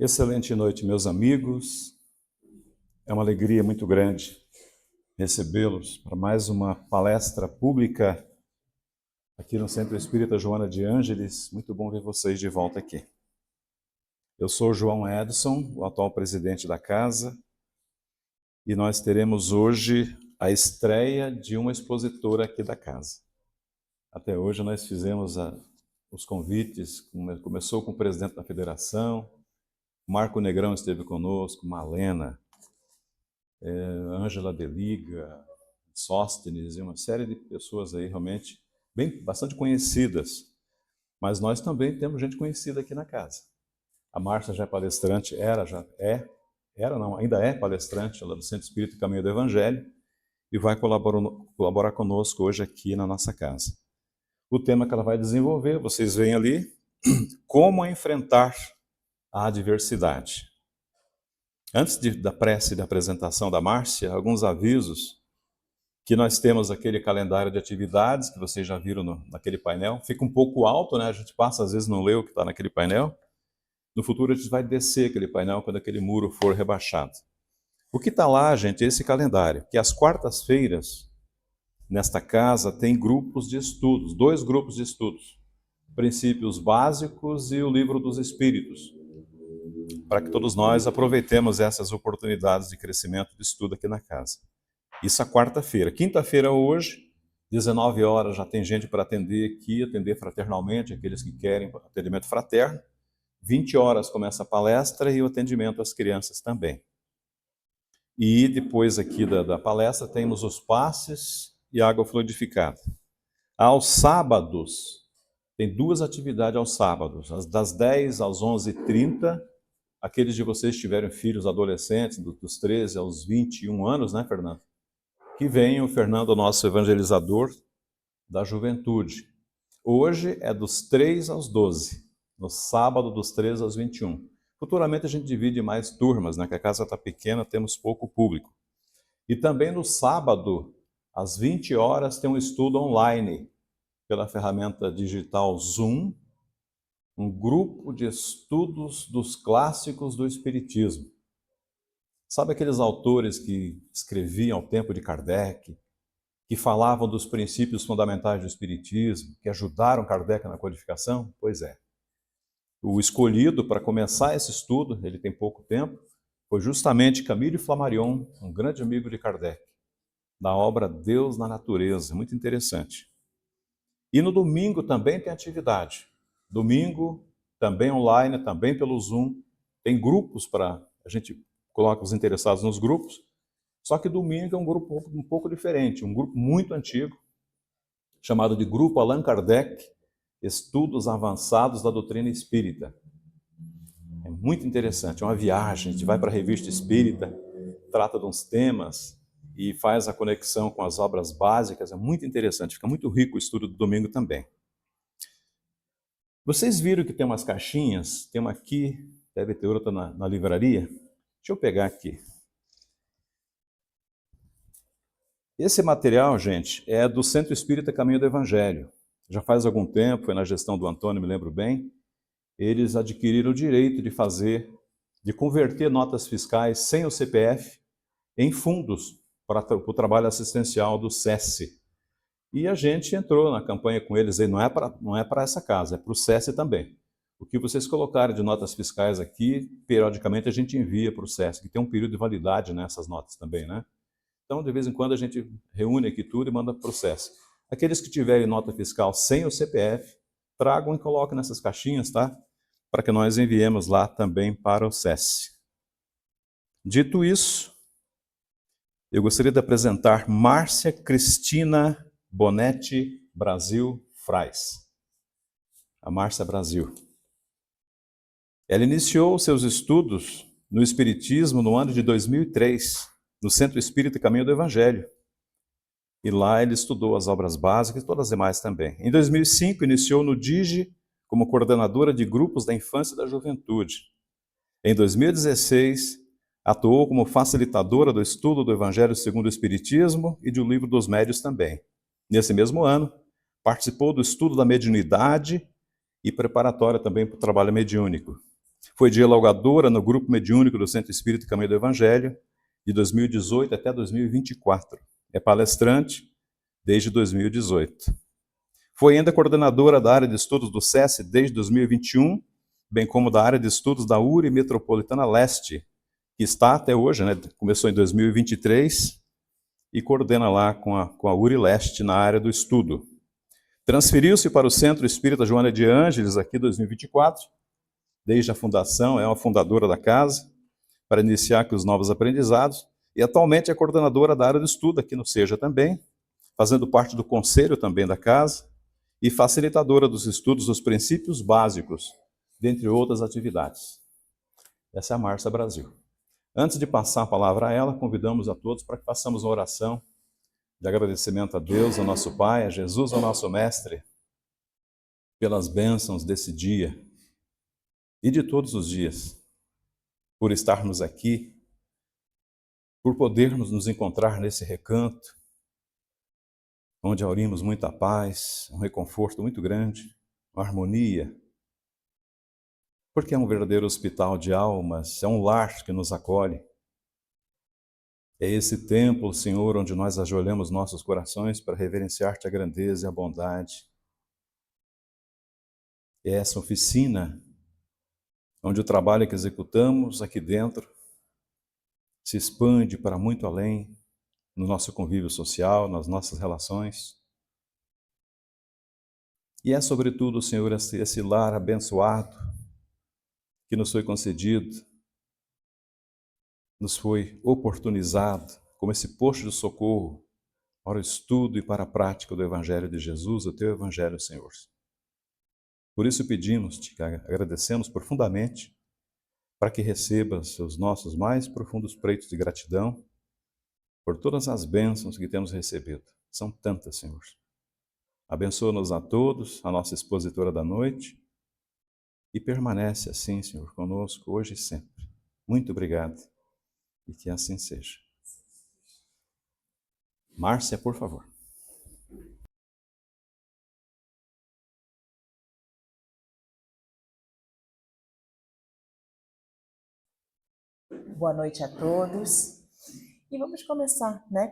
Excelente noite, meus amigos. É uma alegria muito grande recebê-los para mais uma palestra pública aqui no Centro Espírita Joana de Ângeles. Muito bom ver vocês de volta aqui. Eu sou João Edson, o atual presidente da casa, e nós teremos hoje a estreia de uma expositora aqui da casa. Até hoje nós fizemos os convites, começou com o presidente da federação, Marco Negrão esteve conosco, Malena, Ângela Deliga, Sóstenes e uma série de pessoas aí realmente bastante conhecidas. Mas nós também temos gente conhecida aqui na casa. A Márcia já é palestrante, ainda é palestrante lá do Centro Espírita Caminho do Evangelho e vai colaborar conosco hoje aqui na nossa casa. O tema que ela vai desenvolver, vocês veem ali, como enfrentar a adversidade. Antes da prece de apresentação da Márcia, alguns avisos que nós temos aquele calendário de atividades que vocês já viram naquele painel. Fica um pouco alto, né? A gente passa, às vezes não lê o que está naquele painel. No futuro a gente vai descer aquele painel quando aquele muro for rebaixado. O que está lá, gente, é esse calendário, que às quartas-feiras, nesta casa, tem grupos de estudos, 2 grupos de estudos. Princípios Básicos e o Livro dos Espíritos, para que todos nós aproveitemos essas oportunidades de crescimento de estudo aqui na casa. Isso a quarta-feira. Quinta-feira hoje, 19 horas, já tem gente para atender aqui, atender fraternalmente, aqueles que querem atendimento fraterno. 20 horas começa a palestra e o atendimento às crianças também. E depois aqui da palestra temos os passes e água fluidificada. Aos sábados, tem 2 atividades aos sábados, das 10 às 11h30, aqueles de vocês que tiverem filhos adolescentes, dos 13 aos 21 anos, né, Fernando? Que vem o Fernando, nosso evangelizador da juventude. Hoje é dos 3 aos 12, no sábado dos 13 aos 21. Futuramente a gente divide em mais turmas, né, que a casa está pequena, temos pouco público. E também no sábado, às 20 horas, tem um estudo online pela ferramenta digital Zoom, um grupo de estudos dos clássicos do Espiritismo. Sabe aqueles autores que escreviam ao tempo de Kardec, que falavam dos princípios fundamentais do Espiritismo, que ajudaram Kardec na codificação? Pois é. O escolhido para começar esse estudo, ele tem pouco tempo, foi justamente Camille Flammarion, um grande amigo de Kardec, da obra Deus na Natureza, muito interessante. E no domingo também tem atividade. Domingo, também online, também pelo Zoom, tem grupos para a gente coloca os interessados nos grupos, só que domingo é um grupo um pouco diferente, um grupo muito antigo, chamado de Grupo Allan Kardec, Estudos Avançados da Doutrina Espírita. É muito interessante, é uma viagem, a gente vai para a Revista Espírita, trata de uns temas e faz a conexão com as obras básicas, é muito interessante, fica muito rico o estudo do domingo também. Vocês viram que tem umas caixinhas, tem uma aqui, deve ter outra na livraria. Deixa eu pegar aqui. Esse material, gente, é do Centro Espírita Caminho do Evangelho. Já faz algum tempo, foi na gestão do Antônio, me lembro bem, eles adquiriram o direito de converter notas fiscais sem o CPF em fundos para o trabalho assistencial do SESC. E a gente entrou na campanha com eles, aí não é para essa casa, é para o SESC também. O que vocês colocarem de notas fiscais aqui, periodicamente a gente envia para o SESC, que tem um período de validade nessas notas também, né? Então, de vez em quando, a gente reúne aqui tudo e manda para o SESC. Aqueles que tiverem nota fiscal sem o CPF, tragam e coloquem nessas caixinhas, tá? Para que nós enviemos lá também para o SESC. Dito isso, eu gostaria de apresentar Márcia Cristina Bonetti Brasil Frais. A Márcia Brasil. Ela iniciou seus estudos no Espiritismo no ano de 2003, no Centro Espírita Caminho do Evangelho. E lá ele estudou as obras básicas e todas as demais também. Em 2005, iniciou no DIGE como coordenadora de grupos da infância e da juventude. Em 2016, atuou como facilitadora do estudo do Evangelho segundo o Espiritismo e do Livro dos Médiuns também. Nesse mesmo ano, participou do estudo da mediunidade e preparatória também para o trabalho mediúnico. Foi dialogadora no Grupo Mediúnico do Centro Espírita Caminho do Evangelho, de 2018 até 2024. É palestrante desde 2018. Foi ainda coordenadora da área de estudos do SESI desde 2021, bem como da área de estudos da URI Metropolitana Leste, que está até hoje, né? Começou em 2023 e coordena lá com a URI Leste na área do estudo. Transferiu-se para o Centro Espírita Joana de Ângeles aqui em 2024, desde a fundação, é uma fundadora da casa, para iniciar com os novos aprendizados, e atualmente é coordenadora da área do estudo aqui no SEJA também, fazendo parte do conselho também da casa, e facilitadora dos estudos dos princípios básicos, dentre outras atividades. Essa é a Márcia Brasil. Antes de passar a palavra a ela, convidamos a todos para que façamos uma oração de agradecimento a Deus, ao nosso Pai, a Jesus, ao nosso Mestre, pelas bênçãos desse dia e de todos os dias, por estarmos aqui, por podermos nos encontrar nesse recanto, onde aurimos muita paz, um reconforto muito grande, uma harmonia, porque é um verdadeiro hospital de almas, é um lar que nos acolhe. É esse templo, Senhor, onde nós ajoelhamos nossos corações para reverenciar-te a grandeza e a bondade. É essa oficina onde o trabalho que executamos aqui dentro se expande para muito além, no nosso convívio social, nas nossas relações. E é, sobretudo, Senhor, esse lar abençoado que nos foi concedido, nos foi oportunizado como esse posto de socorro para o estudo e para a prática do Evangelho de Jesus, o Teu Evangelho, Senhor. Por isso pedimos-te, agradecemos profundamente, para que recebas os nossos mais profundos preitos de gratidão por todas as bênçãos que temos recebido. São tantas, Senhor. Abençoa-nos a todos, a nossa expositora da noite, e permanece assim, Senhor, conosco hoje e sempre. Muito obrigado, e que assim seja. Márcia, por favor. Boa noite a todos. E vamos começar, né,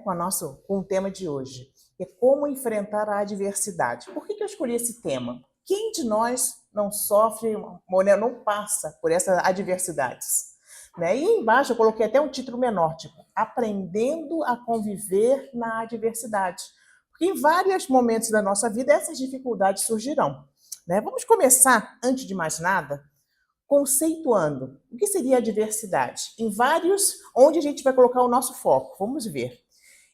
com o tema de hoje, que é como enfrentar a adversidade. Por que eu escolhi esse tema? Quem de nós não sofre, não passa por essas adversidades? Né? E embaixo eu coloquei até um título menor, tipo, Aprendendo a Conviver na Adversidade. Porque em vários momentos da nossa vida essas dificuldades surgirão. Né? Vamos começar, antes de mais nada, conceituando o que seria a diversidade, em vários, onde a gente vai colocar o nosso foco. Vamos ver.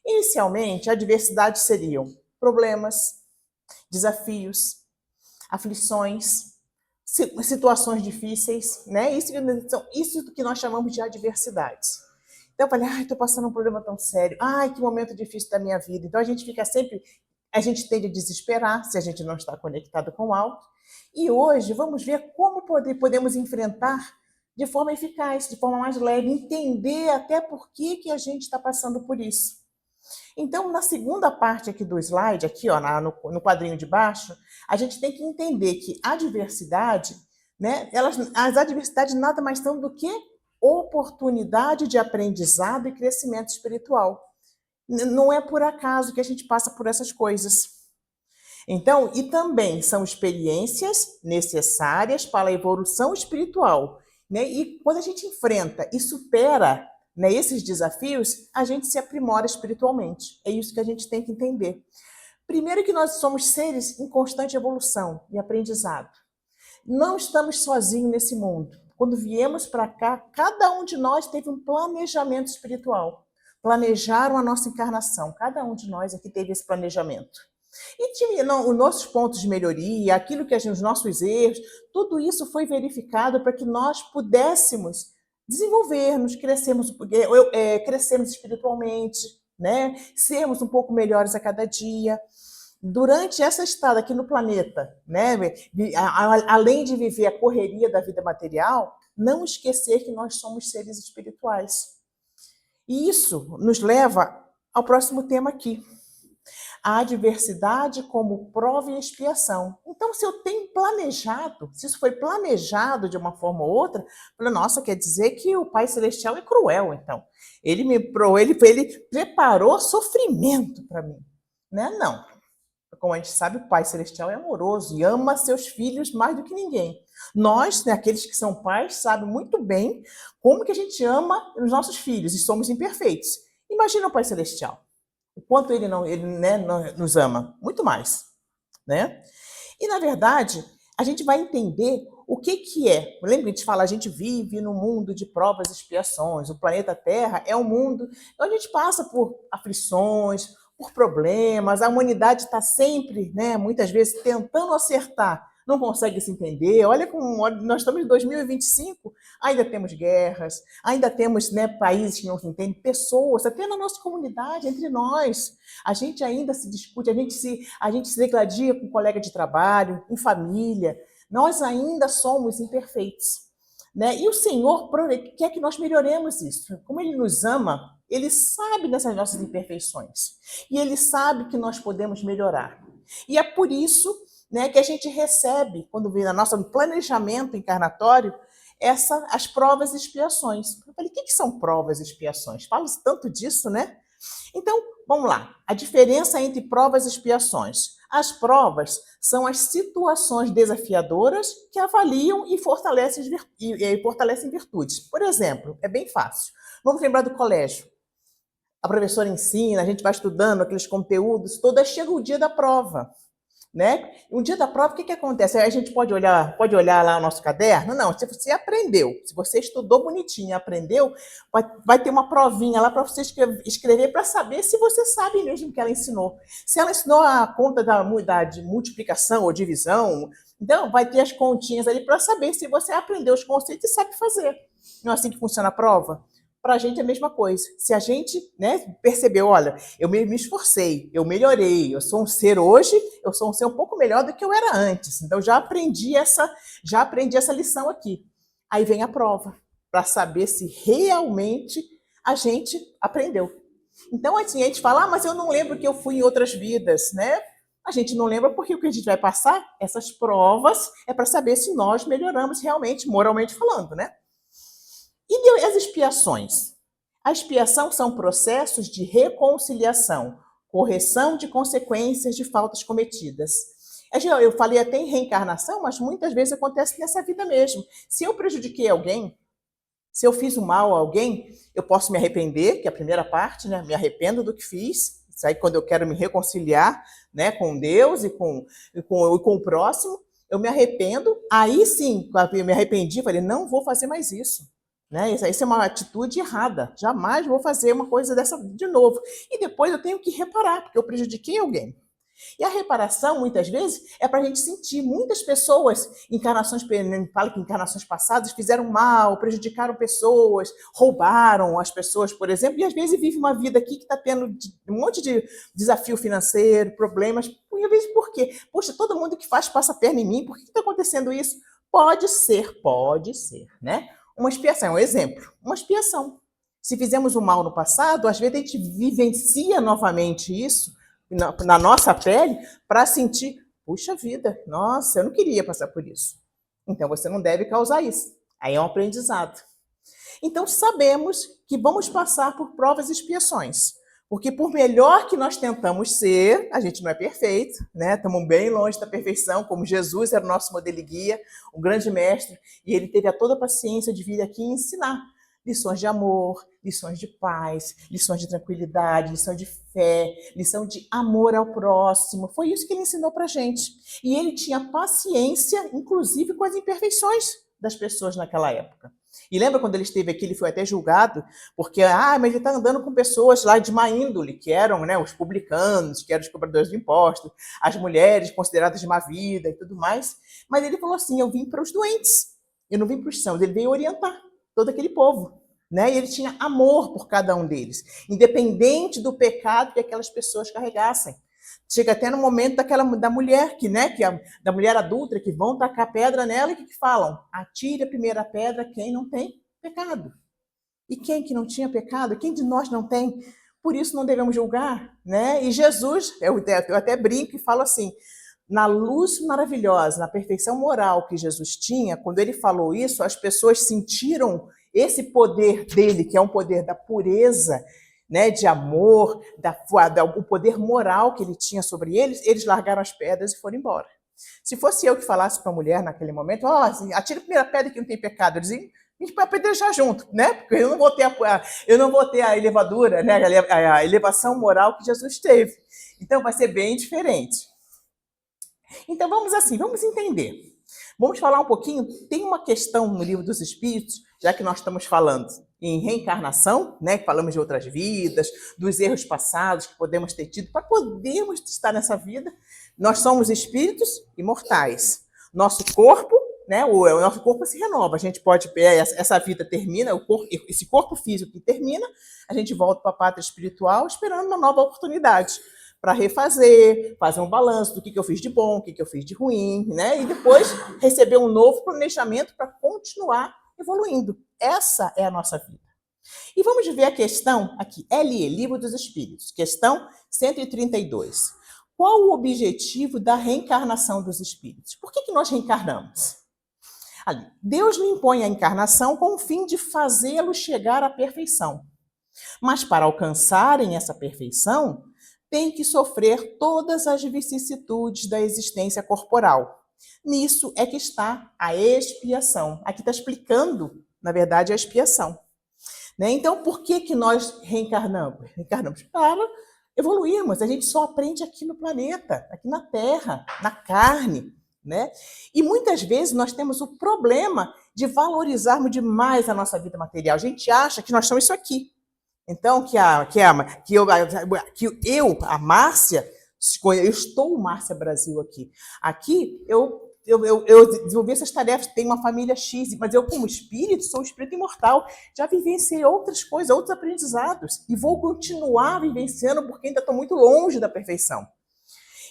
Inicialmente, a diversidade seriam problemas, desafios, aflições, situações difíceis, né? Isso que nós chamamos de adversidades. Então eu falei, ai, estou passando um problema tão sério, ai, que momento difícil da minha vida. Então a gente tende a desesperar se a gente não está conectado com o alto. E hoje vamos ver como podemos enfrentar de forma eficaz, de forma mais leve, entender até por que a gente está passando por isso. Então, na segunda parte aqui do slide, aqui ó, no quadrinho de baixo, a gente tem que entender que a diversidade, né, as adversidades nada mais são do que oportunidade de aprendizado e crescimento espiritual. Não é por acaso que a gente passa por essas coisas. Então, e também são experiências necessárias para a evolução espiritual. Né? E quando a gente enfrenta e supera, né, esses desafios, a gente se aprimora espiritualmente. É isso que a gente tem que entender. Primeiro que nós somos seres em constante evolução e aprendizado. Não estamos sozinhos nesse mundo. Quando viemos para cá, cada um de nós teve um planejamento espiritual. Planejaram a nossa encarnação. Cada um de nós aqui teve esse planejamento. E os nossos pontos de melhoria, aquilo que os nossos erros, tudo isso foi verificado para que nós pudéssemos desenvolvermos, crescermos espiritualmente, né? Sermos um pouco melhores a cada dia. Durante essa estada aqui no planeta, né? Além de viver a correria da vida material, não esquecer que nós somos seres espirituais. E isso nos leva ao próximo tema aqui. a adversidade como prova e expiação. Então, se eu tenho planejado, se isso foi planejado de uma forma ou outra, eu falo, nossa, quer dizer que o Pai Celestial é cruel, então. Ele preparou sofrimento para mim. Né? Não. Como a gente sabe, o Pai Celestial é amoroso e ama seus filhos mais do que ninguém. Nós, né, aqueles que são pais, sabem muito bem como que a gente ama os nossos filhos e somos imperfeitos. Imagina o Pai Celestial. O quanto ele né, nos ama. Muito mais. Né? E, na verdade, a gente vai entender o que é. Lembra que a gente fala, a gente vive num mundo de provas e expiações. O planeta Terra é um mundo onde a gente passa por aflições, por problemas. A humanidade está sempre, né, muitas vezes, tentando acertar. Não consegue se entender. Olha como nós estamos em 2025, ainda temos guerras, ainda temos, né, países que não se entendem, pessoas, até na nossa comunidade, entre nós. A gente ainda se discute, a gente se degradia com um colega de trabalho, em família. Nós ainda somos imperfeitos. Né? E o Senhor quer que nós melhoremos isso. Como Ele nos ama, Ele sabe dessas nossas imperfeições. E Ele sabe que nós podemos melhorar. E é por isso, né, que a gente recebe, quando vem no nosso planejamento encarnatório, as provas e expiações. Eu falei, o que são provas e expiações? Fala-se tanto disso, né? Então, vamos lá. A diferença entre provas e expiações. As provas são as situações desafiadoras que avaliam e fortalecem virtudes. Por exemplo, é bem fácil. Vamos lembrar do colégio. A professora ensina, a gente vai estudando aqueles conteúdos, toda chega o dia da prova. Né? Um dia da prova, o que acontece? A gente pode olhar lá o nosso caderno? Não, se você aprendeu, se você estudou bonitinho e aprendeu, vai ter uma provinha lá para você escrever para saber se você sabe mesmo que ela ensinou. Se ela ensinou a conta de multiplicação ou divisão, então vai ter as continhas ali para saber se você aprendeu os conceitos e sabe fazer. Não é assim que funciona a prova? Para a gente é a mesma coisa. Se a gente, né, percebeu, olha, eu me esforcei, eu melhorei, eu sou um ser hoje, eu sou um ser um pouco melhor do que eu era antes. Então já aprendi essa lição aqui. Aí vem a prova, para saber se realmente a gente aprendeu. Então, assim, a gente fala, mas eu não lembro que eu fui em outras vidas, né? A gente não lembra porque o que a gente vai passar, essas provas, é para saber se nós melhoramos realmente, moralmente falando, né? E as expiações? A expiação são processos de reconciliação, correção de consequências de faltas cometidas. Eu falei até em reencarnação, mas muitas vezes acontece nessa vida mesmo. Se eu prejudiquei alguém, se eu fiz um mal a alguém, eu posso me arrepender, que é a primeira parte, né? Me arrependo do que fiz. Isso aí quando eu quero me reconciliar, né, com Deus e com o próximo, eu me arrependo. Aí sim, eu me arrependi, falei, não vou fazer mais isso. Né? Isso é uma atitude errada. Jamais vou fazer uma coisa dessa de novo. E depois eu tenho que reparar, porque eu prejudiquei alguém. E a reparação, muitas vezes, é para a gente sentir. Muitas pessoas, falo que encarnações passadas, fizeram mal, prejudicaram pessoas, roubaram as pessoas, por exemplo, e às vezes vive uma vida aqui que está tendo um monte de desafio financeiro, problemas. E às vezes por quê? Poxa, todo mundo que faz passa a perna em mim, por que está acontecendo isso? Pode ser, né? Uma expiação, um exemplo, uma expiação. Se fizemos o mal no passado, às vezes a gente vivencia novamente isso na nossa pele para sentir, puxa vida, nossa, eu não queria passar por isso. Então você não deve causar isso. Aí é um aprendizado. Então sabemos que vamos passar por provas e expiações. Porque por melhor que nós tentamos ser, a gente não é perfeito, né? Estamos bem longe da perfeição, como Jesus era o nosso modelo e guia, um grande mestre, e ele teve toda a paciência de vir aqui e ensinar lições de amor, lições de paz, lições de tranquilidade, lição de fé, lição de amor ao próximo. Foi isso que ele ensinou para a gente. E ele tinha paciência, inclusive, com as imperfeições das pessoas naquela época. E lembra quando ele esteve aqui, ele foi até julgado, porque, mas ele está andando com pessoas lá de má índole, que eram, né, os publicanos, que eram os cobradores de impostos, as mulheres consideradas de má vida e tudo mais. Mas ele falou assim, eu vim para os doentes, eu não vim para os sãos, ele veio orientar todo aquele povo. Né? E ele tinha amor por cada um deles, independente do pecado que aquelas pessoas carregassem. Chega até no momento da mulher, da mulher adulta, que vão tacar pedra nela e que falam, atire a primeira pedra quem não tem pecado. E quem que não tinha pecado? Quem de nós não tem? por isso não devemos julgar, né? E Jesus, eu até brinco e falo assim, na luz maravilhosa, na perfeição moral que Jesus tinha, quando ele falou isso, as pessoas sentiram esse poder dele, que é um poder da pureza, né, de amor, o poder moral que ele tinha sobre eles, eles largaram as pedras e foram embora. Se fosse eu que falasse para a mulher naquele momento, assim, atira a primeira pedra que não tem pecado, eles iam me apedrejar junto, né? Porque eu não vou ter a elevadura, né, a elevação moral que Jesus teve. Então vai ser bem diferente. Então vamos entender. Vamos falar um pouquinho, tem uma questão no Livro dos Espíritos, já que nós estamos falando em reencarnação, né, que falamos de outras vidas, dos erros passados que podemos ter tido, para podermos estar nessa vida, nós somos espíritos imortais. Nosso corpo, né, o nosso corpo se renova, a gente pode, essa vida termina, esse corpo físico que termina, a gente volta para a pátria espiritual esperando uma nova oportunidade para refazer, fazer um balanço do que eu fiz de bom, o que eu fiz de ruim, né? E depois receber um novo planejamento para continuar evoluindo. Essa é a nossa vida. E vamos ver a questão aqui, LE, Livro dos Espíritos, questão 132. Qual o objetivo da reencarnação dos espíritos? Por que nós reencarnamos? Ali, Deus lhe impõe a encarnação com o fim de fazê-los chegar à perfeição. Mas para alcançarem essa perfeição, tem que sofrer todas as vicissitudes da existência corporal. Nisso é que está a expiação. Aqui está explicando, na verdade, a expiação. Né? Então, por que nós reencarnamos? Reencarnamos para evoluirmos. A gente só aprende aqui no planeta, aqui na Terra, na carne. Né? E muitas vezes nós temos o problema de valorizarmos demais a nossa vida material. A gente acha que nós somos isso aqui. Então, a Márcia, eu estou Márcia Brasil aqui. Aqui, eu desenvolvi essas tarefas, tenho uma família X, mas eu, como espírito, sou um espírito imortal. Já vivenciei outras coisas, outros aprendizados. E vou continuar vivenciando, porque ainda estou muito longe da perfeição.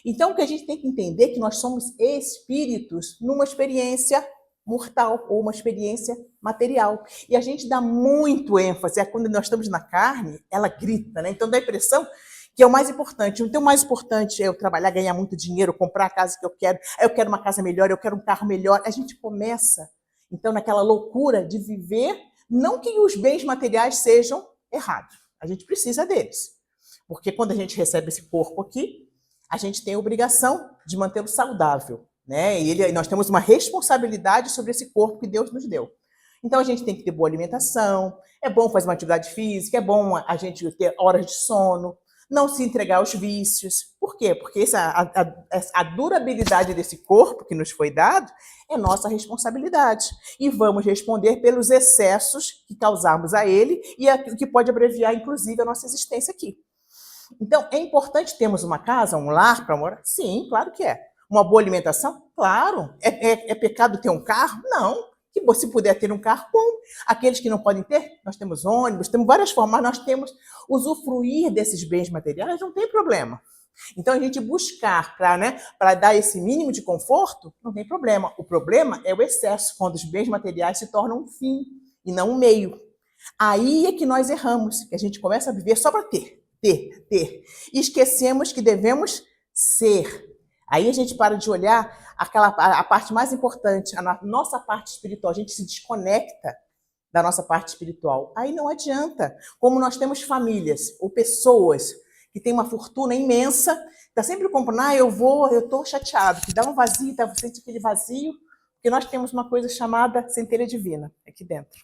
Então, o que a gente tem que entender é que nós somos espíritos numa experiência mortal ou uma experiência material. E a gente dá muito ênfase, quando nós estamos na carne, ela grita, né? Então dá a impressão que é o mais importante. Então o mais importante é eu trabalhar, ganhar muito dinheiro, comprar a casa que eu quero uma casa melhor, eu quero um carro melhor. A gente começa, então, naquela loucura de viver, não que os bens materiais sejam errados, a gente precisa deles. Porque quando a gente recebe esse corpo aqui, a gente tem a obrigação de mantê-lo saudável. Né? E nós temos uma responsabilidade sobre esse corpo que Deus nos deu. Então, a gente tem que ter boa alimentação, é bom fazer uma atividade física, é bom a gente ter horas de sono, não se entregar aos vícios. Por quê? Porque a durabilidade desse corpo que nos foi dado é nossa responsabilidade. E vamos responder pelos excessos que causamos a ele e o que pode abreviar, inclusive, a nossa existência aqui. Então, é importante termos uma casa, um lar para morar? Sim, claro que é. Uma boa alimentação? Claro. É pecado ter um carro? Não. Se puder ter um carro, bom. Aqueles que não podem ter, nós temos ônibus, temos várias formas, nós temos usufruir desses bens materiais, não tem problema. Então, a gente buscar para dar esse mínimo de conforto, não tem problema. O problema é o excesso, quando os bens materiais se tornam um fim e não um meio. Aí é que nós erramos, que a gente começa a viver só para ter. E esquecemos que devemos ser. Aí a gente para de olhar a parte mais importante, a nossa parte espiritual. A gente se desconecta da nossa parte espiritual. Aí não adianta. Como nós temos famílias ou pessoas que têm uma fortuna imensa, está sempre comprando, eu estou chateado, que dá um vazio, você sente aquele vazio, porque nós temos uma coisa chamada centelha divina aqui dentro.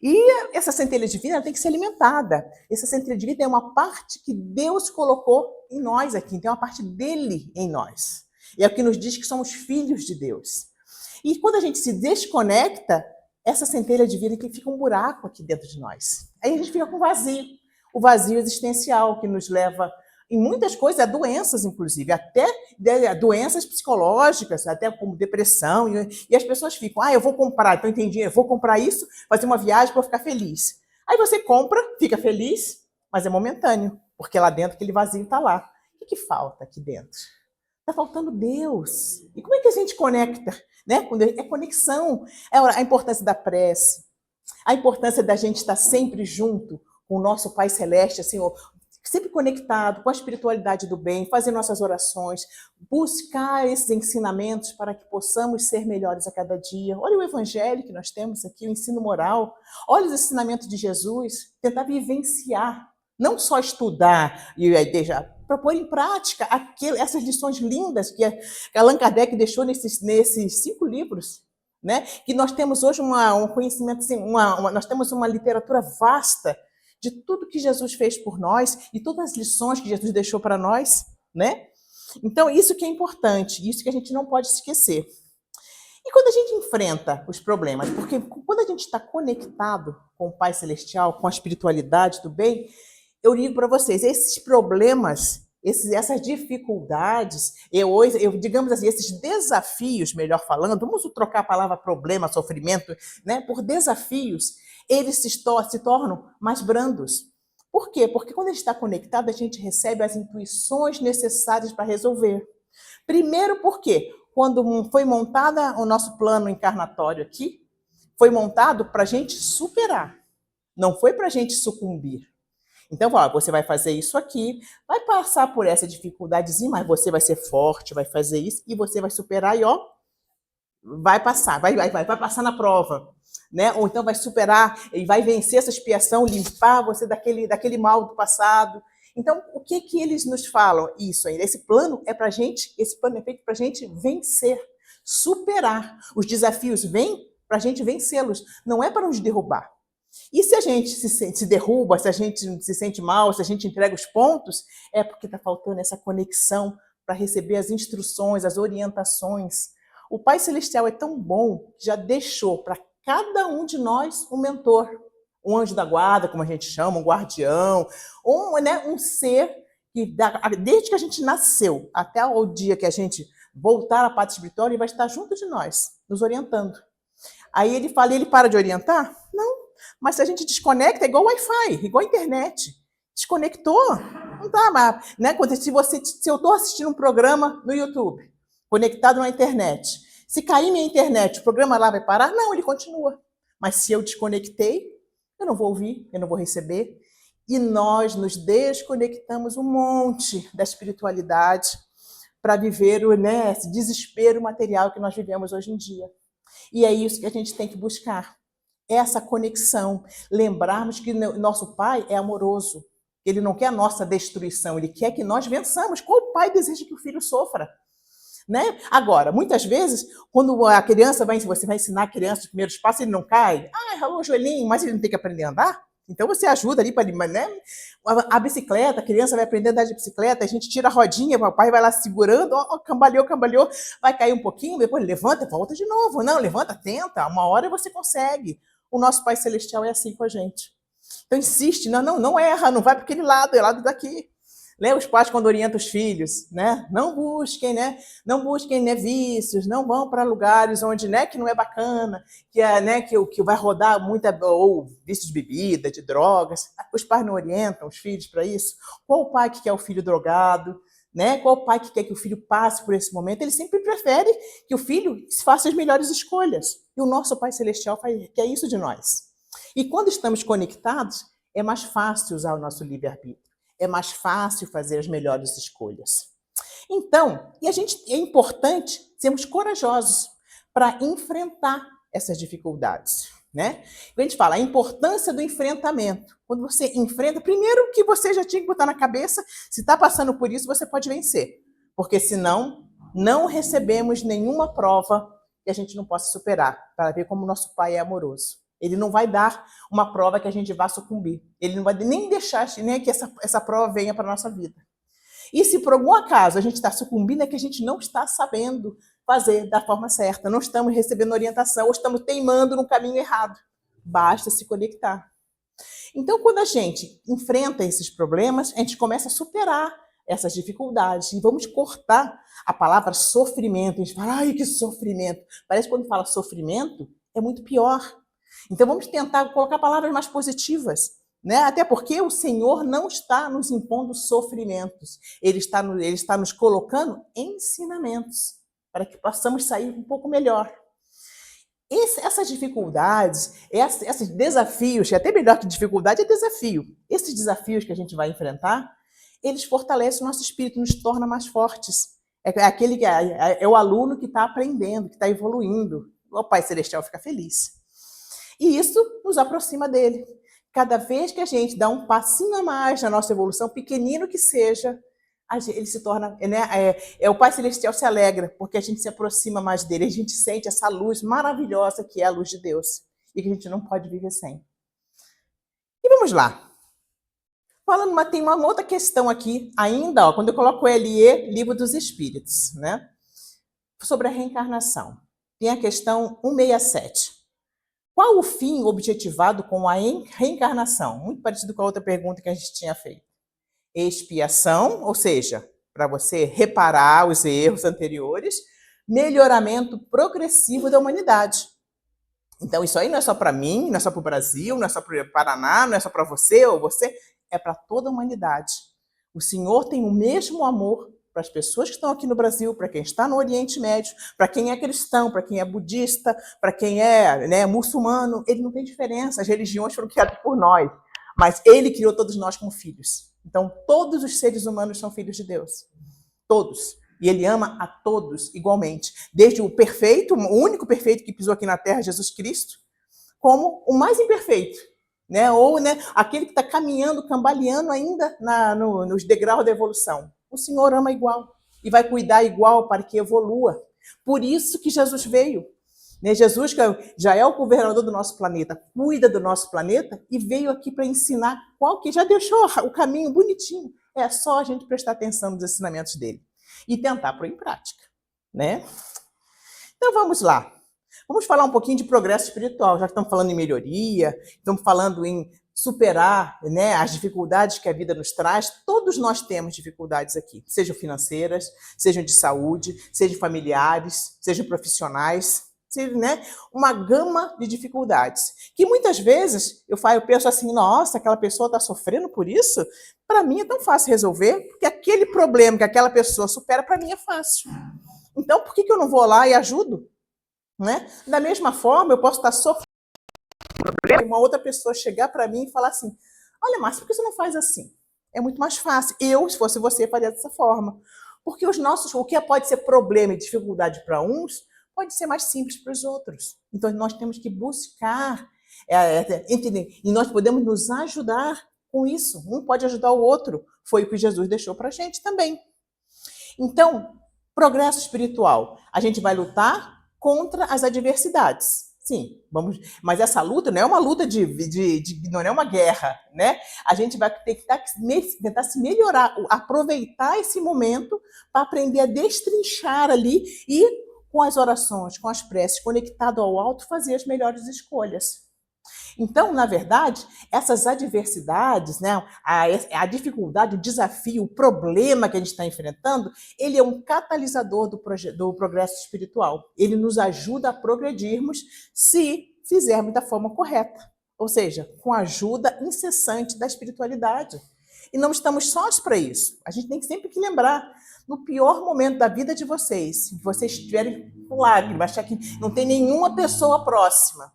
E essa centelha divina tem que ser alimentada. Essa centelha divina é uma parte que Deus colocou em nós aqui, tem uma parte dele em nós. E é o que nos diz que somos filhos de Deus. E quando a gente se desconecta, essa centelha divina que fica um buraco aqui dentro de nós. Aí a gente fica com vazio. O vazio existencial que nos leva em muitas coisas, a doenças, inclusive, até doenças psicológicas, até como depressão, e as pessoas ficam, eu vou comprar, então entendi, eu vou comprar isso, fazer uma viagem para ficar feliz. Aí você compra, fica feliz, mas é momentâneo, porque lá dentro aquele vazio está lá. O que falta aqui dentro? Está faltando Deus. E como é que a gente conecta? Né? É conexão, é a importância da prece, a importância da gente estar sempre junto com o nosso Pai Celeste, assim, sempre conectado com a espiritualidade do bem, fazer nossas orações, buscar esses ensinamentos para que possamos ser melhores a cada dia. Olha o evangelho que nós temos aqui, o ensino moral. Olha os ensinamentos de Jesus, tentar vivenciar, não só estudar e para pôr em prática essas lições lindas que Allan Kardec deixou nesses 5 livros, né? Que nós temos hoje um conhecimento, assim, nós temos uma literatura vasta de tudo que Jesus fez por nós e todas as lições que Jesus deixou para nós, né? Então, isso que é importante, isso que a gente não pode esquecer. E quando a gente enfrenta os problemas, porque quando a gente está conectado com o Pai Celestial, com a espiritualidade do bem, eu digo para vocês, esses problemas, essas dificuldades, digamos assim, esses desafios, melhor falando, vamos trocar a palavra problema, sofrimento, né, por desafios, eles se tornam mais brandos. Por quê? Porque quando a gente está conectado, a gente recebe as intuições necessárias para resolver. Primeiro, porque quando foi montada o nosso plano encarnatório aqui, foi montado para a gente superar, não foi para a gente sucumbir. Então, você vai fazer isso aqui, vai passar por essa dificuldadezinha, mas você vai ser forte, vai fazer isso, e você vai superar e, vai passar, vai passar na prova, né? Ou então vai superar e vai vencer essa expiação, limpar você daquele mal do passado. Então, o que eles nos falam? Isso aí, esse plano é feito para a gente vencer, superar. Os desafios vêm para a gente vencê-los, não é para nos derrubar. E se a gente se derruba, se a gente se sente mal, se a gente entrega os pontos, é porque está faltando essa conexão para receber as instruções, as orientações. O Pai Celestial é tão bom que já deixou para cada um de nós um mentor, um anjo da guarda, como a gente chama, um guardião, um ser que, desde que a gente nasceu até o dia que a gente voltar à pátria espiritual, ele vai estar junto de nós, nos orientando. Aí ele fala, e ele para de orientar? Não. Mas se a gente desconecta, é igual Wi-Fi, igual a internet. Desconectou, não dá mais. Né? Se eu estou assistindo um programa no YouTube, conectado na internet, se cair minha internet, o programa lá vai parar? Não, ele continua. Mas se eu desconectei, eu não vou ouvir, eu não vou receber. E nós nos desconectamos um monte da espiritualidade para viver esse desespero material que nós vivemos hoje em dia. E é isso que a gente tem que buscar. Essa conexão, lembrarmos que nosso Pai é amoroso, ele não quer a nossa destruição, ele quer que nós vençamos. Qual pai deseja que o filho sofra? Né? Agora, muitas vezes, quando a criança você vai ensinar a criança os primeiros passos, ele não cai, ralou o joelhinho, mas ele não tem que aprender a andar? Então você ajuda ali para ele, né? A bicicleta, a criança vai aprender a andar de bicicleta, a gente tira a rodinha, o pai vai lá segurando, cambaleou, vai cair um pouquinho, depois levanta, volta de novo. Não, levanta, tenta, uma hora você consegue. O nosso Pai Celestial é assim com a gente. Então insiste, não erra, não vai para aquele lado, é lado daqui. Né? Os pais quando orientam os filhos, né? Não busquem, né, vícios, não vão para lugares onde, né, que não é bacana, que vai rodar ou vício de bebida, de drogas. Os pais não orientam os filhos para isso. Qual o pai que quer o filho drogado? Né? Qual o pai que quer que o filho passe por esse momento? Ele sempre prefere que o filho faça as melhores escolhas. E o nosso Pai Celestial quer isso de nós. E quando estamos conectados, é mais fácil usar o nosso livre-arbítrio. É mais fácil fazer as melhores escolhas. Então, é importante sermos corajosos para enfrentar essas dificuldades. Né? A gente fala a importância do enfrentamento. Quando você enfrenta, primeiro que você já tinha que botar na cabeça, se está passando por isso, você pode vencer. Porque senão, não recebemos nenhuma prova que a gente não possa superar, para ver como nosso Pai é amoroso. Ele não vai dar uma prova que a gente vá sucumbir. Ele não vai nem deixar nem que essa prova venha para a nossa vida. E se por algum acaso a gente está sucumbindo, é que a gente não está sabendo fazer da forma certa, não estamos recebendo orientação, ou estamos teimando no caminho errado. Basta se conectar. Então, quando a gente enfrenta esses problemas, a gente começa a superar essas dificuldades e vamos cortar a palavra sofrimento. A gente fala, ai, que sofrimento. Parece que quando fala sofrimento, é muito pior. Então, vamos tentar colocar palavras mais positivas. Né? Até porque o Senhor não está nos impondo sofrimentos. Ele está nos colocando ensinamentos para que possamos sair um pouco melhor. Essas dificuldades, esses desafios, até melhor que dificuldade é desafio. Esses desafios que a gente vai enfrentar, eles fortalecem o nosso espírito, nos torna mais fortes. É o aluno que está aprendendo, que está evoluindo. O Pai Celestial fica feliz. E isso nos aproxima dele. Cada vez que a gente dá um passinho a mais na nossa evolução, pequenino que seja, ele se torna, né, o Pai Celestial se alegra, porque a gente se aproxima mais dele, a gente sente essa luz maravilhosa que é a luz de Deus, e que a gente não pode viver sem. E vamos lá. Tem uma outra questão aqui, ainda, quando eu coloco LE, Livro dos Espíritos, né? Sobre a reencarnação. Tem a questão 167. Qual o fim objetivado com a reencarnação? Muito parecido com a outra pergunta que a gente tinha feito. Expiação, ou seja, para você reparar os erros anteriores, melhoramento progressivo da humanidade. Então, isso aí não é só para mim, não é só para o Brasil, não é só para o Paraná, não é só para você ou você, é para toda a humanidade. O Senhor tem o mesmo amor para as pessoas que estão aqui no Brasil, para quem está no Oriente Médio, para quem é cristão, para quem é budista, para quem é, né, muçulmano. Ele não tem diferença, as religiões foram criadas por nós, mas ele criou todos nós como filhos. Então, todos os seres humanos são filhos de Deus. Todos. E ele ama a todos igualmente. Desde o perfeito, o único perfeito que pisou aqui na Terra, Jesus Cristo, como o mais imperfeito. Né? Ou, né, aquele que está caminhando, cambaleando ainda nos degraus da evolução. O Senhor ama igual. E vai cuidar igual para que evolua. Por isso que Jesus veio. Né? Jesus, que já é o governador do nosso planeta, cuida do nosso planeta e veio aqui para ensinar qual que já deixou o caminho bonitinho. É só a gente prestar atenção nos ensinamentos dele e tentar pôr em prática. Né? Então vamos lá. Vamos falar um pouquinho de progresso espiritual, já que estamos falando em melhoria, estamos falando em superar, né, as dificuldades que a vida nos traz. Todos nós temos dificuldades aqui, sejam financeiras, sejam de saúde, sejam familiares, sejam profissionais, né, uma gama de dificuldades. Que muitas vezes eu penso assim, nossa, aquela pessoa está sofrendo por isso? Para mim é tão fácil resolver, porque aquele problema que aquela pessoa supera, para mim é fácil. Então, por que eu não vou lá e ajudo? Né? Da mesma forma, eu posso estar sofrendo e uma outra pessoa chegar para mim e falar assim, olha, Márcia, por que você não faz assim? É muito mais fácil. Eu, se fosse você, faria dessa forma. Porque o que pode ser problema e dificuldade para uns, pode ser mais simples para os outros. Então, nós temos que buscar, entender, e nós podemos nos ajudar com isso. Um pode ajudar o outro. Foi o que Jesus deixou para a gente também. Então, progresso espiritual. A gente vai lutar contra as adversidades. Sim, mas essa luta não é uma luta não é uma guerra, né? A gente vai tentar se melhorar, aproveitar esse momento para aprender a destrinchar ali e, com as orações, com as preces, conectado ao alto, fazer as melhores escolhas. Então, na verdade, essas adversidades, né, a dificuldade, o desafio, o problema que a gente está enfrentando, ele é um catalisador do progresso espiritual. Ele nos ajuda a progredirmos se fizermos da forma correta, ou seja, com a ajuda incessante da espiritualidade. E não estamos sós para isso. A gente tem sempre que lembrar, no pior momento da vida de vocês, se vocês estiverem com lágrimas, achar que não tem nenhuma pessoa próxima,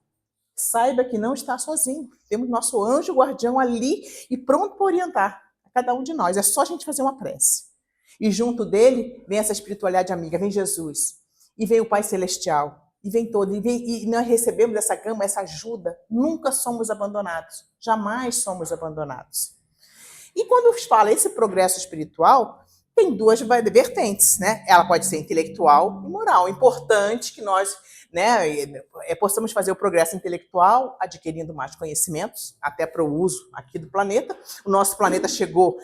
saiba que não está sozinho. Temos nosso anjo guardião ali e pronto para orientar a cada um de nós. É só a gente fazer uma prece. E junto dele vem essa espiritualidade amiga, vem Jesus, e vem o Pai Celestial, e vem todo, e nós recebemos essa gama, essa ajuda. Nunca somos abandonados, jamais somos abandonados. E quando fala esse progresso espiritual, tem duas vertentes, né? Ela pode ser intelectual e moral. Importante que nós, né, possamos fazer o progresso intelectual, adquirindo mais conhecimentos, até para o uso aqui do planeta. O nosso planeta chegou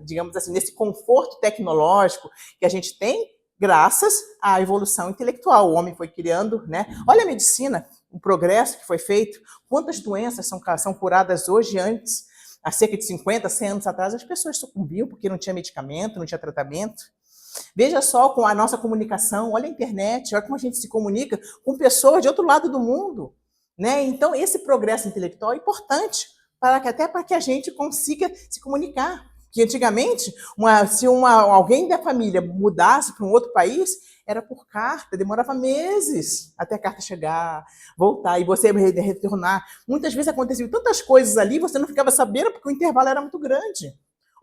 digamos assim, nesse conforto tecnológico que a gente tem, graças à evolução intelectual. O homem foi criando, né? Olha a medicina, o progresso que foi feito, quantas doenças são curadas hoje antes. Há cerca de 50, 100 anos atrás, as pessoas sucumbiam porque não tinha medicamento, não tinha tratamento. Veja só com a nossa comunicação, olha a internet, olha como a gente se comunica com pessoas de outro lado do mundo. Né? Então, esse progresso intelectual é importante, até para que a gente consiga se comunicar. Que antigamente, se alguém da família mudasse para um outro país, era por carta, demorava meses até a carta chegar, voltar, e você retornar. Muitas vezes aconteciam tantas coisas ali, você não ficava sabendo porque o intervalo era muito grande.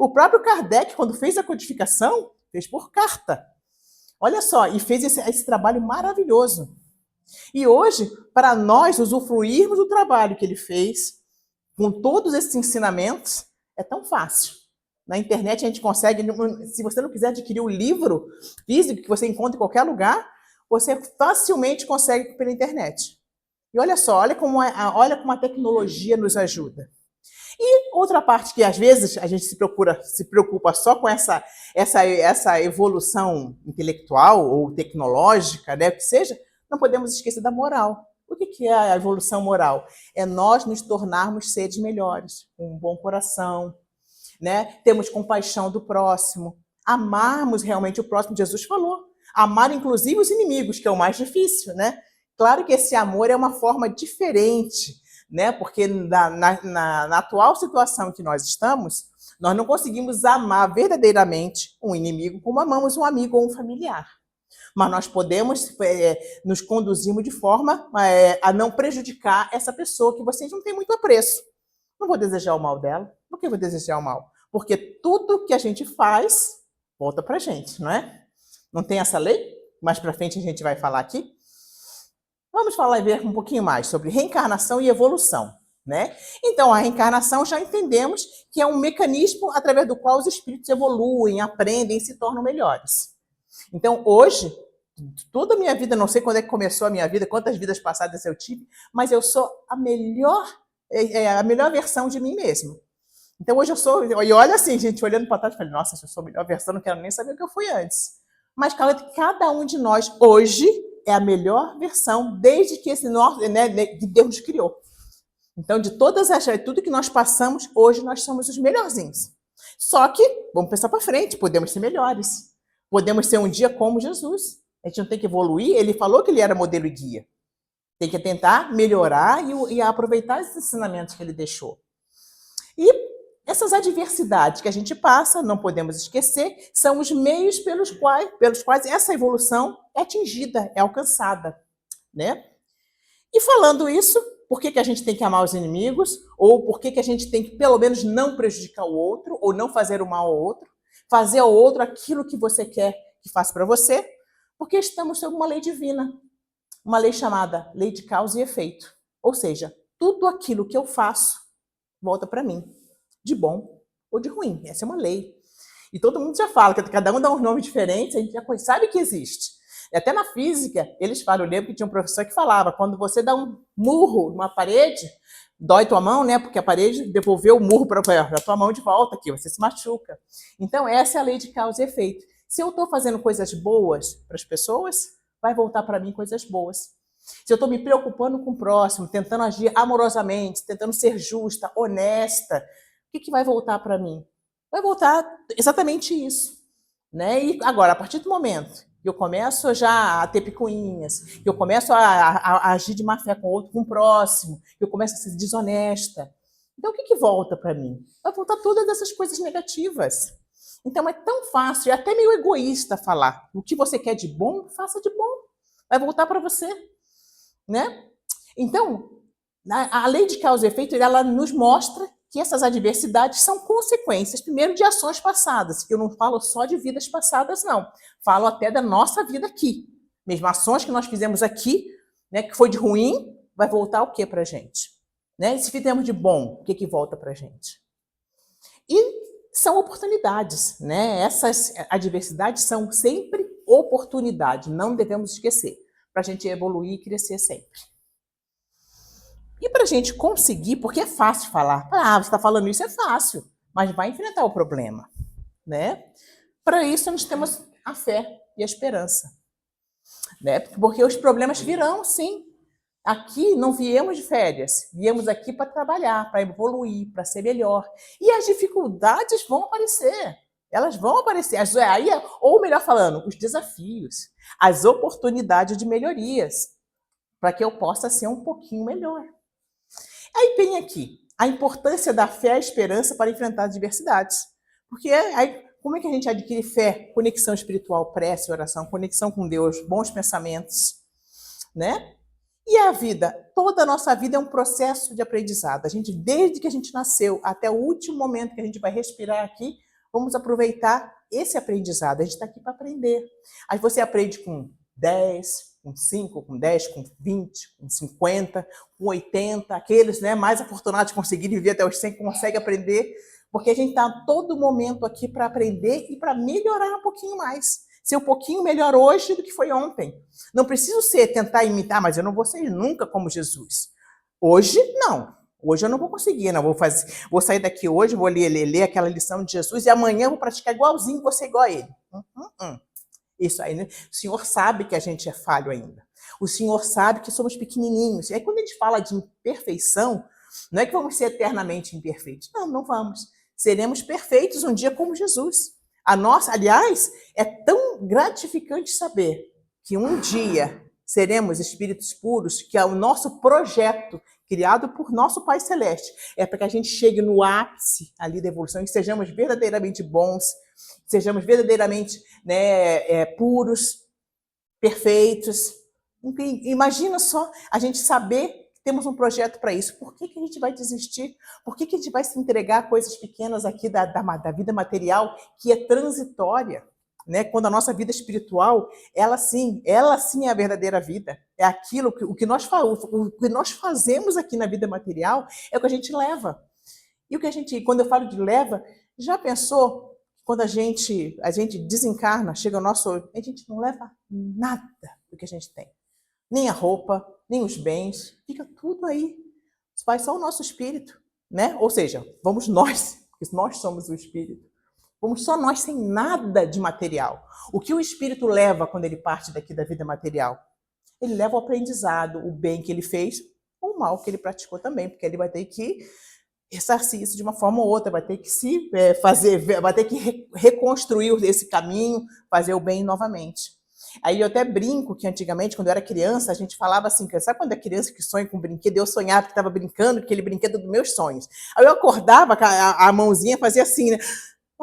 O próprio Kardec, quando fez a codificação, fez por carta. Olha só, e fez esse trabalho maravilhoso. E hoje, para nós usufruirmos do trabalho que ele fez, com todos esses ensinamentos, é tão fácil. Na internet a gente consegue, se você não quiser adquirir o livro físico que você encontra em qualquer lugar, você facilmente consegue pela internet. E olha só, olha como a tecnologia nos ajuda. E outra parte que às vezes a gente se preocupa só com essa evolução intelectual ou tecnológica, né, que seja, não podemos esquecer da moral. O que é a evolução moral? É nós nos tornarmos seres melhores, com um bom coração, né? Termos compaixão do próximo, amarmos realmente o próximo. Jesus falou, amar inclusive os inimigos, que é o mais difícil, né? Claro que esse amor é uma forma diferente, né? Porque na atual situação que nós estamos, nós não conseguimos amar verdadeiramente um inimigo como amamos um amigo ou um familiar. Mas nós podemos nos conduzirmos de forma a não prejudicar essa pessoa que vocês não têm muito apreço. Não vou desejar o mal dela. Por que eu vou desejar o mal? Porque tudo que a gente faz volta pra gente, não é? Não tem essa lei? Mais pra frente a gente vai falar aqui. Vamos falar e ver um pouquinho mais sobre reencarnação e evolução, né? Então, a reencarnação já entendemos que é um mecanismo através do qual os espíritos evoluem, aprendem e se tornam melhores. Então, hoje, toda a minha vida, não sei quando é que começou a minha vida, quantas vidas passadas eu tive, mas eu sou a melhor versão de mim mesma. Então, hoje eu sou, e olha assim, gente, olhando para trás, eu falei, nossa, se eu sou a melhor versão, não quero nem saber o que eu fui antes. Mas cada um de nós, hoje, é a melhor versão desde que esse nosso, né, que Deus nos criou. Então, de tudo que nós passamos, hoje nós somos os melhorzinhos. Só que, vamos pensar para frente, podemos ser melhores. Podemos ser um dia como Jesus. A gente não tem que evoluir, ele falou que ele era modelo e guia. Tem que tentar melhorar e aproveitar esses ensinamentos que ele deixou. E essas adversidades que a gente passa, não podemos esquecer, são os meios pelos quais essa evolução é atingida, é alcançada, né? E falando isso, por que a gente tem que amar os inimigos? Ou por que a gente tem que, pelo menos, não prejudicar o outro, ou não fazer o mal ao outro? Fazer ao outro aquilo que você quer que faça para você? Porque estamos sob uma lei divina, uma lei chamada lei de causa e efeito. Ou seja, tudo aquilo que eu faço volta para mim, de bom ou de ruim. Essa é uma lei. E todo mundo já fala, que cada um dá um nome diferente, a gente já sabe que existe. E até na física, eles falam, eu lembro que tinha um professor que falava, quando você dá um murro numa parede, dói tua mão, né? Porque a parede devolveu o murro para a tua mão de volta aqui, você se machuca. Então, essa é a lei de causa e efeito. Se eu estou fazendo coisas boas para as pessoas, vai voltar para mim coisas boas. Se eu estou me preocupando com o próximo, tentando agir amorosamente, tentando ser justa, honesta, o que vai voltar para mim? Vai voltar exatamente isso, né? E agora, a partir do momento que eu começo já a ter picuinhas, que eu começo a agir de má fé com o outro, com o próximo, que eu começo a ser desonesta, então o que volta para mim? Vai voltar todas essas coisas negativas. Então é tão fácil, é até meio egoísta falar, o que você quer de bom, faça de bom. Vai voltar para você, né? Então, a lei de causa e efeito, ela nos mostra que essas adversidades são consequências, primeiro, de ações passadas. Eu não falo só de vidas passadas, não. Falo até da nossa vida aqui. Mesmo ações que nós fizemos aqui, né, que foi de ruim, vai voltar o que para a gente? Né? E se fizemos de bom, o que volta para a gente? E são oportunidades, né? Essas adversidades são sempre oportunidade, não devemos esquecer, para a gente evoluir e crescer sempre. E para a gente conseguir, porque é fácil falar, você está falando isso, é fácil, mas vai enfrentar o problema, né? Para isso, nós temos a fé e a esperança, né? Porque os problemas virão, sim. Aqui não viemos de férias, viemos aqui para trabalhar, para evoluir, para ser melhor. E as dificuldades vão aparecer, elas vão aparecer. Ou melhor falando, os desafios, as oportunidades de melhorias, para que eu possa ser um pouquinho melhor. Aí tem aqui a importância da fé e a esperança para enfrentar as adversidades. Porque aí, como é que a gente adquire fé? Conexão espiritual, prece, oração, conexão com Deus, bons pensamentos, né? E a vida, toda a nossa vida é um processo de aprendizado. Desde que a gente nasceu até o último momento que a gente vai respirar aqui, Vamos aproveitar esse aprendizado. A gente está aqui para aprender. Aí você aprende com 10, com 5, com 10, com 20, com 50, com 80. Aqueles, né, mais afortunados de conseguir viver até os 100 conseguem aprender, porque a gente está a todo momento aqui para aprender e para melhorar um pouquinho mais. Ser um pouquinho melhor hoje do que foi ontem. Não preciso tentar imitar, mas eu não vou ser nunca como Jesus. Hoje, não. Hoje eu não vou conseguir, não. Vou sair daqui hoje, vou ler aquela lição de Jesus e amanhã eu vou praticar igualzinho, vou ser igual a ele. Isso aí, né? O Senhor sabe que a gente é falho ainda. O Senhor sabe que somos pequenininhos. E aí quando a gente fala de imperfeição, não é que vamos ser eternamente imperfeitos. Não, não vamos. Seremos perfeitos um dia como Jesus. Aliás, é tão gratificante saber que um dia seremos espíritos puros, que é o nosso projeto criado por nosso Pai Celeste. É para que a gente chegue no ápice ali da evolução e sejamos verdadeiramente bons, sejamos verdadeiramente, né, puros, perfeitos. Imagina só a gente saber que temos um projeto para isso. Por que a gente vai desistir? Por que a gente vai se entregar a coisas pequenas aqui da vida material, que é transitória? Né? Quando a nossa vida espiritual, ela sim é a verdadeira vida. É aquilo o que nós fazemos aqui na vida material é o que a gente leva. E quando eu falo de leva, já pensou quando a gente desencarna, chega ao nosso, a gente não leva nada do que a gente tem. Nem a roupa, nem os bens, fica tudo aí. Vai só o nosso espírito, né? Ou seja, vamos nós, porque nós somos o espírito. Vamos só nós sem nada de material. O que o espírito leva quando ele parte daqui da vida material? Ele leva o aprendizado, o bem que ele fez, ou o mal que ele praticou também, porque ele vai ter que ressarcir isso de uma forma ou outra, vai ter que vai ter que reconstruir esse caminho, fazer o bem novamente. Aí eu até brinco que antigamente, quando eu era criança, a gente falava assim, sabe quando é criança que sonha com um brinquedo? Eu sonhava que estava brincando com aquele brinquedo dos meus sonhos. Aí eu acordava, a mãozinha fazia assim, né?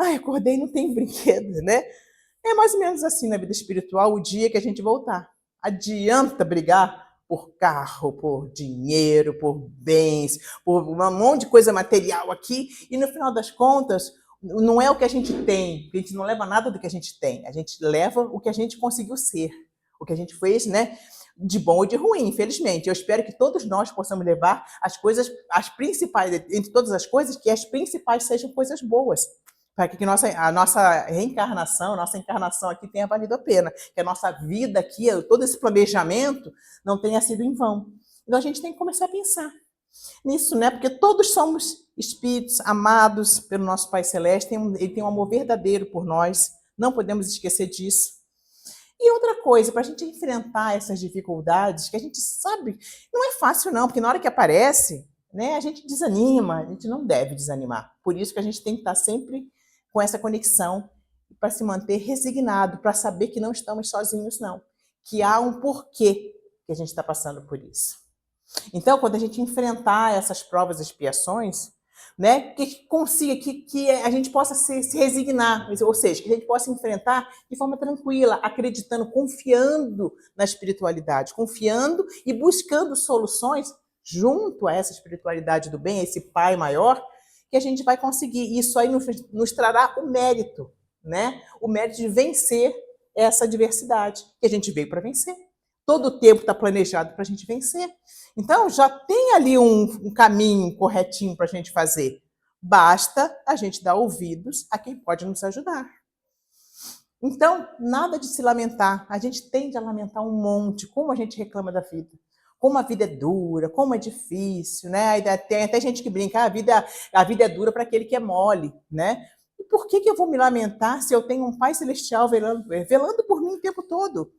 Ai, acordei e não tem brinquedo, né? É mais ou menos assim na vida espiritual, o dia que a gente voltar. Adianta brigar por carro, por dinheiro, por bens, por um monte de coisa material aqui, e no final das contas, não é o que a gente tem, a gente não leva nada do que a gente tem, a gente leva o que a gente conseguiu ser, o que a gente fez, né? De bom ou de ruim, infelizmente. Eu espero que todos nós possamos levar as principais, entre todas as coisas, que as principais sejam coisas boas, para que a nossa reencarnação, nossa encarnação aqui tenha valido a pena, que a nossa vida aqui, todo esse planejamento, não tenha sido em vão. Então a gente tem que começar a pensar nisso, né? Porque todos somos espíritos amados pelo nosso Pai Celeste, ele tem um amor verdadeiro por nós, não podemos esquecer disso. E outra coisa, para a gente enfrentar essas dificuldades, que a gente sabe, não é fácil não, porque na hora que aparece, né, a gente desanima, a gente não deve desanimar. Por isso que a gente tem que estar sempre com essa conexão, para se manter resignado, para saber que não estamos sozinhos, não. Que há um porquê que a gente está passando por isso. Então, quando a gente enfrentar essas provas e expiações, né, que a gente possa se resignar, ou seja, que a gente possa enfrentar de forma tranquila, acreditando, confiando na espiritualidade, confiando e buscando soluções junto a essa espiritualidade do bem, esse Pai maior, que a gente vai conseguir. Isso aí nos trará o mérito, né? O mérito de vencer essa adversidade, que a gente veio para vencer. Todo o tempo está planejado para a gente vencer. Então, já tem ali um caminho corretinho para a gente fazer. Basta a gente dar ouvidos a quem pode nos ajudar. Então, nada de se lamentar. A gente tende a lamentar um monte, como a gente reclama da vida. Como a vida é dura, como é difícil, né? Tem até gente que brinca, a vida é dura para aquele que é mole, né? E por que eu vou me lamentar se eu tenho um Pai Celestial velando por mim o tempo todo?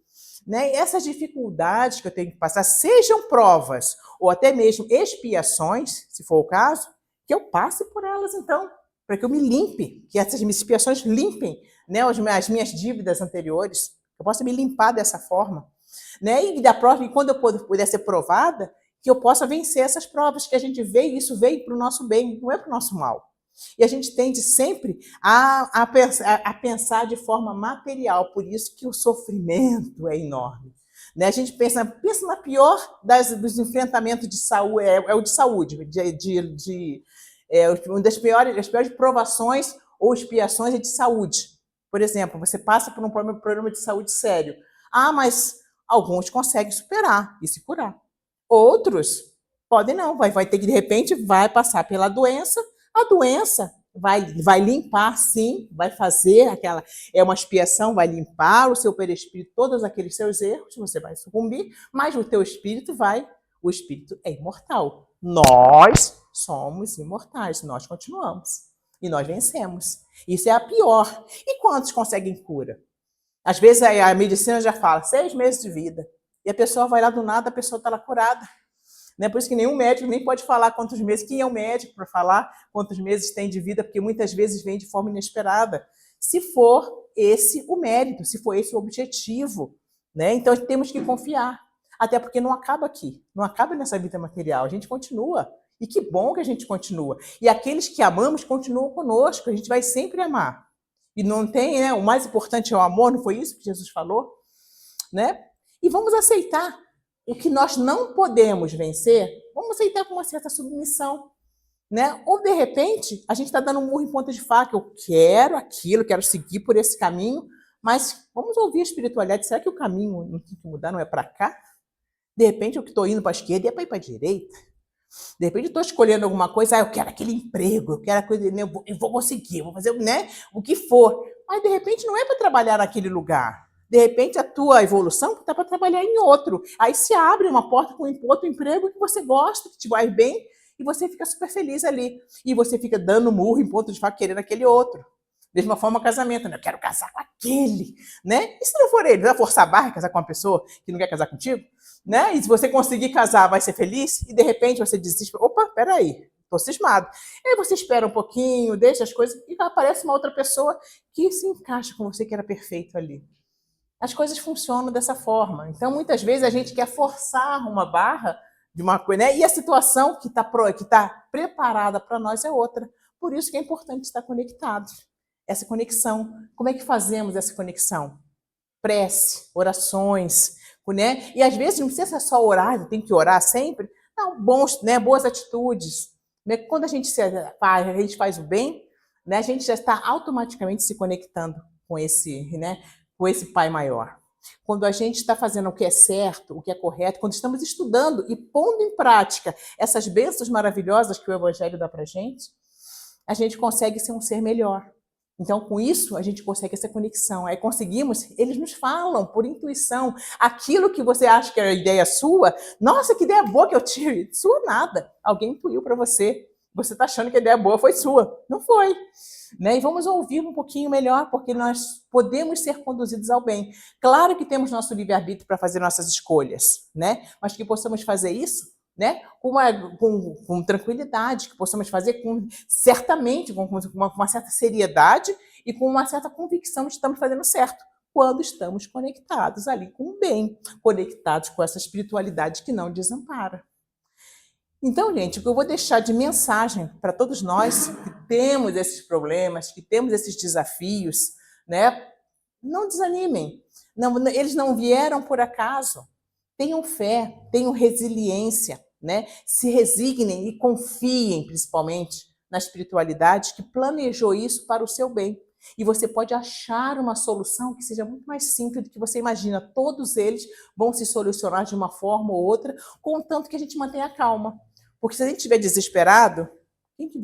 Né? E essas dificuldades que eu tenho que passar, sejam provas ou até mesmo expiações, se for o caso, que eu passe por elas, então, para que eu me limpe, que essas expiações limpem, né, as minhas dívidas anteriores, que eu possa me limpar dessa forma. Né? E quando eu puder ser provada, que eu possa vencer essas provas, que a gente vê, e isso veio para o nosso bem, não é para o nosso mal. E a gente tende sempre a pensar de forma material, por isso que o sofrimento é enorme. Né? A gente pensa na pior dos enfrentamentos de saúde, é o de saúde, uma das piores provações ou expiações de saúde. Por exemplo, você passa por um problema de saúde sério. Ah, mas alguns conseguem superar e se curar. Outros podem não, vai ter que, de repente, vai passar pela doença, a doença vai limpar, sim, vai fazer aquela, é uma expiação, vai limpar o seu perispírito, todos aqueles seus erros, você vai sucumbir, mas o teu espírito o espírito é imortal. Nós somos imortais, nós continuamos e nós vencemos. Isso é a pior. E quantos conseguem cura? Às vezes a medicina já fala 6 meses de vida, e a pessoa vai lá do nada, a pessoa está lá curada. Né? Por isso que nenhum médico nem pode falar quantos meses. Quem é o médico para falar quantos meses tem de vida? Porque muitas vezes vem de forma inesperada. Se for esse o mérito, se for esse o objetivo. Né? Então temos que confiar. Até porque não acaba aqui. Não acaba nessa vida material. A gente continua. E que bom que a gente continua. E aqueles que amamos continuam conosco. A gente vai sempre amar. E não tem, né? O mais importante é o amor, não foi isso que Jesus falou? Né? E vamos aceitar. O que nós não podemos vencer, vamos aceitar com uma certa submissão. Né? Ou, de repente, a gente está dando um murro em ponta de faca. Eu quero aquilo, quero seguir por esse caminho, mas vamos ouvir a espiritualidade. Será que o caminho não tem que mudar, não é para cá? De repente, eu que estou indo para a esquerda é para ir para a direita. De repente, eu estou escolhendo alguma coisa, eu quero aquele emprego, eu quero a coisa, eu vou conseguir, eu vou fazer, né, o que for. Mas, de repente, não é para trabalhar naquele lugar. De repente, a tua evolução está para trabalhar em outro. Aí se abre uma porta com outro emprego que você gosta, que te vai bem, e você fica super feliz ali. E você fica dando murro em ponto de faca, querendo aquele outro. Mesma forma, casamento, né? Eu quero casar com aquele, né? E se não for ele, vai forçar a barra casar com uma pessoa que não quer casar contigo? Né? E se você conseguir casar, vai ser feliz? E de repente você desiste. Opa, peraí, tô cismado. E aí você espera um pouquinho, deixa as coisas, e aparece uma outra pessoa que se encaixa com você, que era perfeito ali. As coisas funcionam dessa forma. Então, muitas vezes, a gente quer forçar uma barra de uma coisa, né? E a situação que está preparada para nós é outra. Por isso que é importante estar conectado. Essa conexão. Como é que fazemos essa conexão? Prece, orações, né? E às vezes não precisa só orar, tem que orar sempre. Não, boas atitudes. Né? Quando a gente faz o bem, né? A gente já está automaticamente se conectando com esse Pai maior. Quando a gente está fazendo o que é certo, o que é correto, quando estamos estudando e pondo em prática essas bênçãos maravilhosas que o Evangelho dá para a gente consegue ser um ser melhor. Então, com isso, a gente consegue essa conexão. Aí conseguimos, eles nos falam por intuição. Aquilo que você acha que é a ideia sua, nossa, que ideia boa que eu tive. Sua nada. Alguém intuiu para você. Você está achando que a ideia boa foi sua. Não foi. Né? E vamos ouvir um pouquinho melhor, porque nós podemos ser conduzidos ao bem. Claro que temos nosso livre-arbítrio para fazer nossas escolhas, né? Mas que possamos fazer isso, né? Com tranquilidade, que possamos fazer certamente com uma certa seriedade e com uma certa convicção de que estamos fazendo certo, quando estamos conectados ali com o bem, conectados com essa espiritualidade que não desampara. Então, gente, o que eu vou deixar de mensagem para todos nós que temos esses problemas, que temos esses desafios, né? Não desanimem. Não, eles não vieram por acaso. Tenham fé, tenham resiliência, né? Se resignem e confiem, principalmente, na espiritualidade que planejou isso para o seu bem. E você pode achar uma solução que seja muito mais simples do que você imagina. Todos eles vão se solucionar de uma forma ou outra, contanto que a gente mantenha a calma. Porque se a gente estiver desesperado,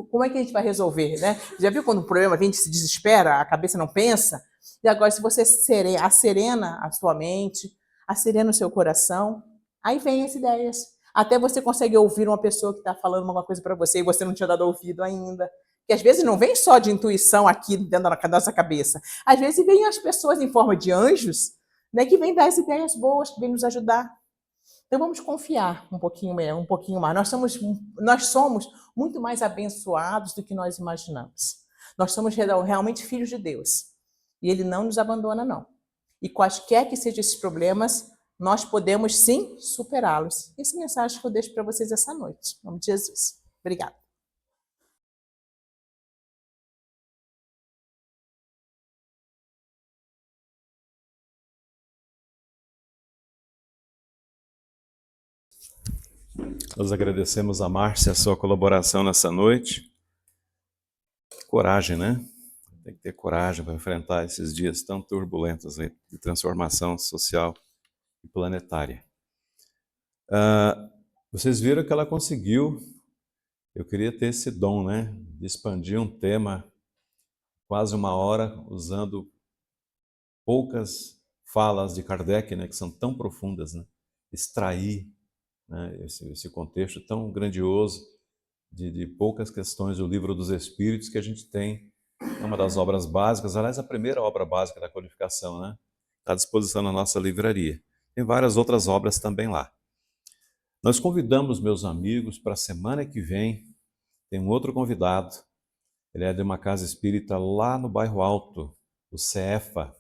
como é que a gente vai resolver, né? Já viu quando o problema vem, a gente se desespera, a cabeça não pensa? E agora, se você serena a sua mente, serena o seu coração, aí vem as ideias. Até você consegue ouvir uma pessoa que está falando alguma coisa para você e você não tinha dado ouvido ainda. Que às vezes não vem só de intuição aqui dentro da nossa cabeça. Às vezes vem as pessoas em forma de anjos, né, que vêm dar as ideias boas, que vêm nos ajudar. Então vamos confiar um pouquinho mais. Nós somos muito mais abençoados do que nós imaginamos. Nós somos realmente filhos de Deus. E Ele não nos abandona, não. E quaisquer que sejam esses problemas, nós podemos sim superá-los. Essa mensagem que eu deixo para vocês essa noite. Em nome de Jesus. Obrigada. Nós agradecemos a Márcia a sua colaboração nessa noite. Coragem, né? Tem que ter coragem para enfrentar esses dias tão turbulentos aí, de transformação social e planetária. Vocês viram que ela conseguiu, eu queria ter esse dom, né, de expandir um tema quase 1 hora, usando poucas falas de Kardec, né, que são tão profundas, né, extrair, né, esse contexto tão grandioso de poucas questões do Livro dos Espíritos que a gente tem. É uma das obras básicas, aliás, a primeira obra básica da codificação, né? Está à disposição na nossa livraria. Tem várias outras obras também lá. Nós convidamos meus amigos para a semana que vem, tem um outro convidado, ele é de uma casa espírita lá no bairro Alto, o CEFA,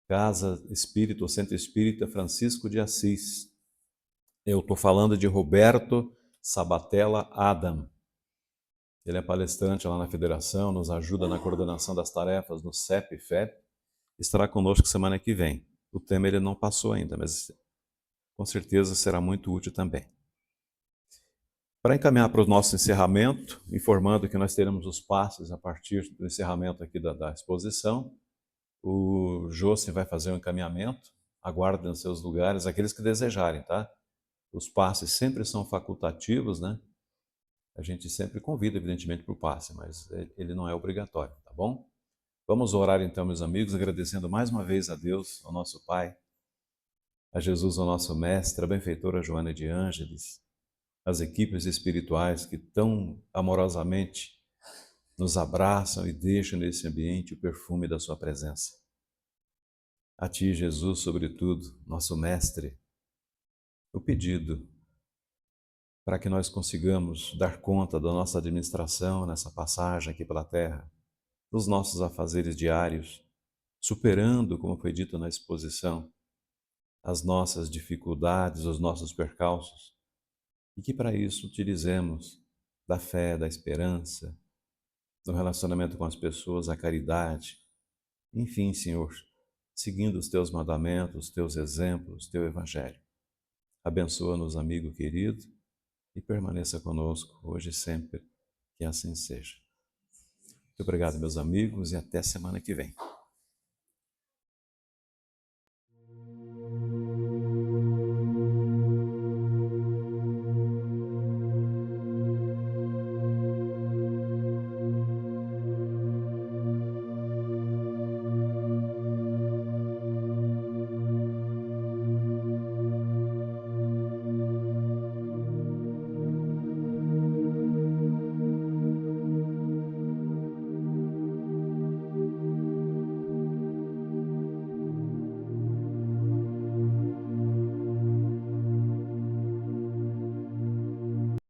Casa Espírita, o Centro Espírita Francisco de Assis. Eu estou falando de Roberto Sabatella Adam. Ele é palestrante lá na Federação, nos ajuda na coordenação das tarefas no CEP e FEP. Estará conosco semana que vem. O tema ele não passou ainda, mas com certeza será muito útil também. Para encaminhar para o nosso encerramento, informando que nós teremos os passes a partir do encerramento aqui da exposição, o Jossi vai fazer um encaminhamento, aguardem nos seus lugares, aqueles que desejarem, tá? Os passes sempre são facultativos, né? A gente sempre convida, evidentemente, para o passe, mas ele não é obrigatório, tá bom? Vamos orar então, meus amigos, agradecendo mais uma vez a Deus, ao nosso Pai, a Jesus, ao nosso Mestre, a benfeitora Joana de Ângeles, as equipes espirituais que tão amorosamente nos abraçam e deixam nesse ambiente o perfume da sua presença. A Ti, Jesus, sobretudo, nosso Mestre, o pedido para que nós consigamos dar conta da nossa administração nessa passagem aqui pela Terra, dos nossos afazeres diários, superando, como foi dito na exposição, as nossas dificuldades, os nossos percalços, e que para isso utilizemos da fé, da esperança, do relacionamento com as pessoas, a caridade, enfim, Senhor, seguindo os Teus mandamentos, os Teus exemplos, Teu Evangelho. Abençoa-nos, amigo querido, e permaneça conosco hoje e sempre, que assim seja. Muito obrigado, meus amigos, e até semana que vem.